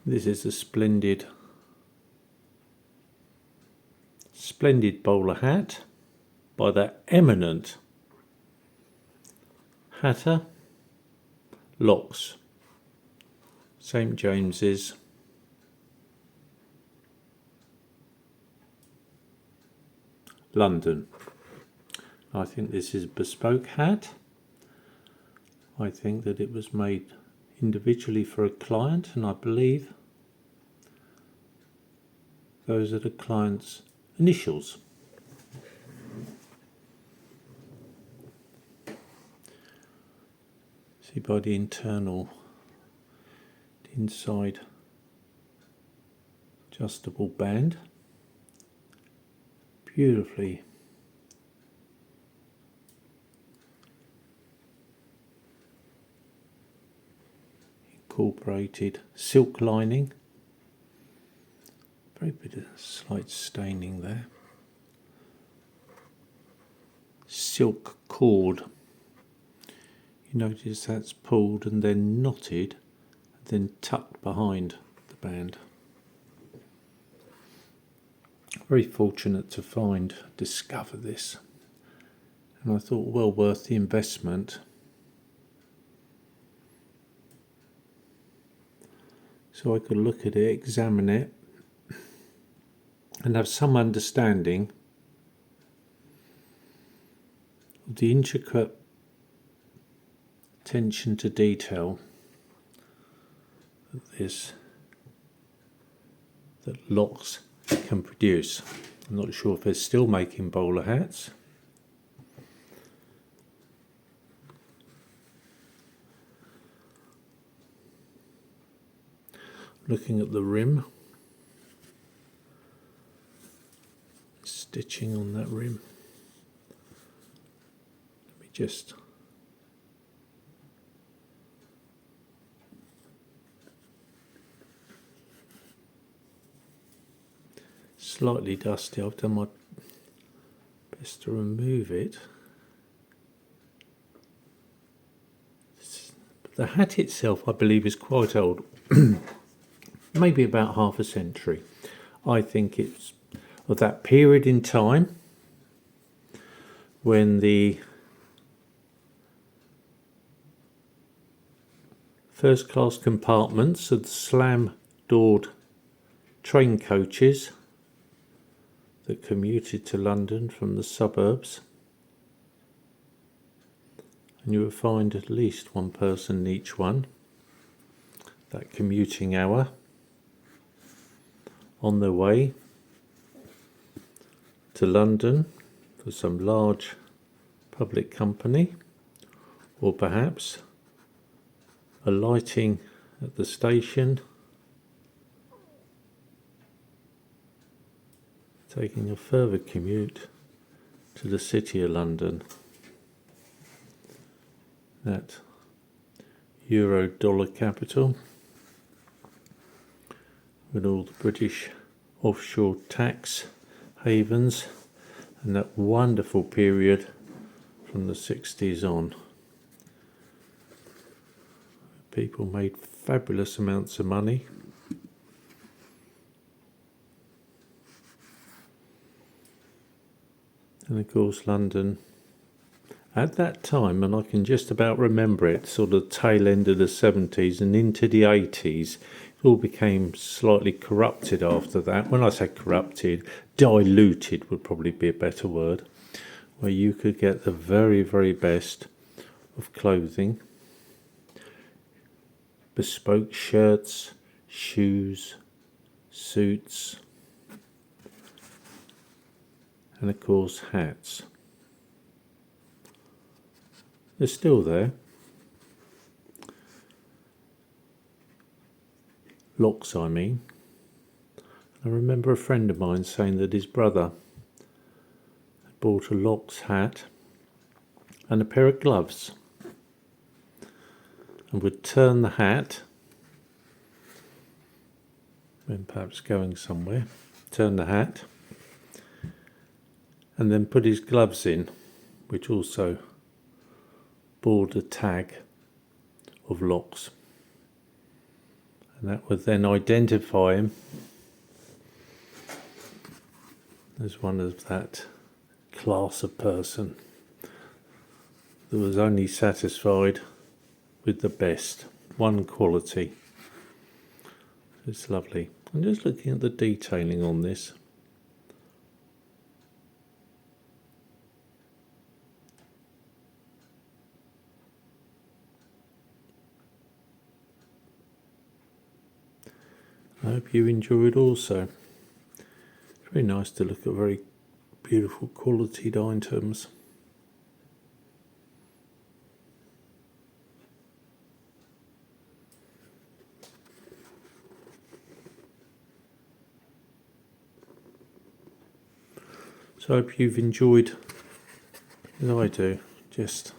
This is a splendid bowler hat by that eminent hatter, Locks, St James's, London. I think this is a bespoke hat. I think that it was made individually for a client, and I believe those are the client's initials. See by the inside adjustable band, beautifully incorporated silk lining, very bit of slight staining there, silk cord. You notice that's pulled and then knotted and then tucked behind the band. Very fortunate to discover this, and I thought well worth the investment. So I could look at it, examine it, and have some understanding of the intricate attention to detail that Locks can produce. I'm not sure if they're still making bowler hats. Looking at the rim, stitching on that rim. Let me just slightly dusty. I've done my best to remove it. The hat itself, I believe, is quite old. Maybe about half a century. I think it's of that period in time when the first class compartments of the slam-doored train coaches that commuted to London from the suburbs, and you would find at least one person in each one, that commuting hour, on their way to London for some large public company, or perhaps alighting at the station, taking a further commute to the city of London, that euro-dollar capital, with all the British offshore tax havens, and that wonderful period from the 60s on. People made fabulous amounts of money. And of course London at that time, and I can just about remember it, sort of tail end of the 70s and into the 80s, it all became slightly corrupted after that. When I say corrupted, diluted would probably be a better word, where you could get the very, very best of clothing, bespoke shirts, shoes, suits, and of course hats. They're still there. Locks, I mean. I remember a friend of mine saying that his brother had bought a Locks hat and a pair of gloves, and would turn the hat when perhaps going somewhere, turn the hat, and then put his gloves in, which also bore the tag of Locks. And that would then identify him as one of that class of person that was only satisfied with the best, one quality. It's lovely. I'm just looking at the detailing on this. I hope you enjoyed also. It's very nice to look at very beautiful quality items. So I hope you've enjoyed, as I do, just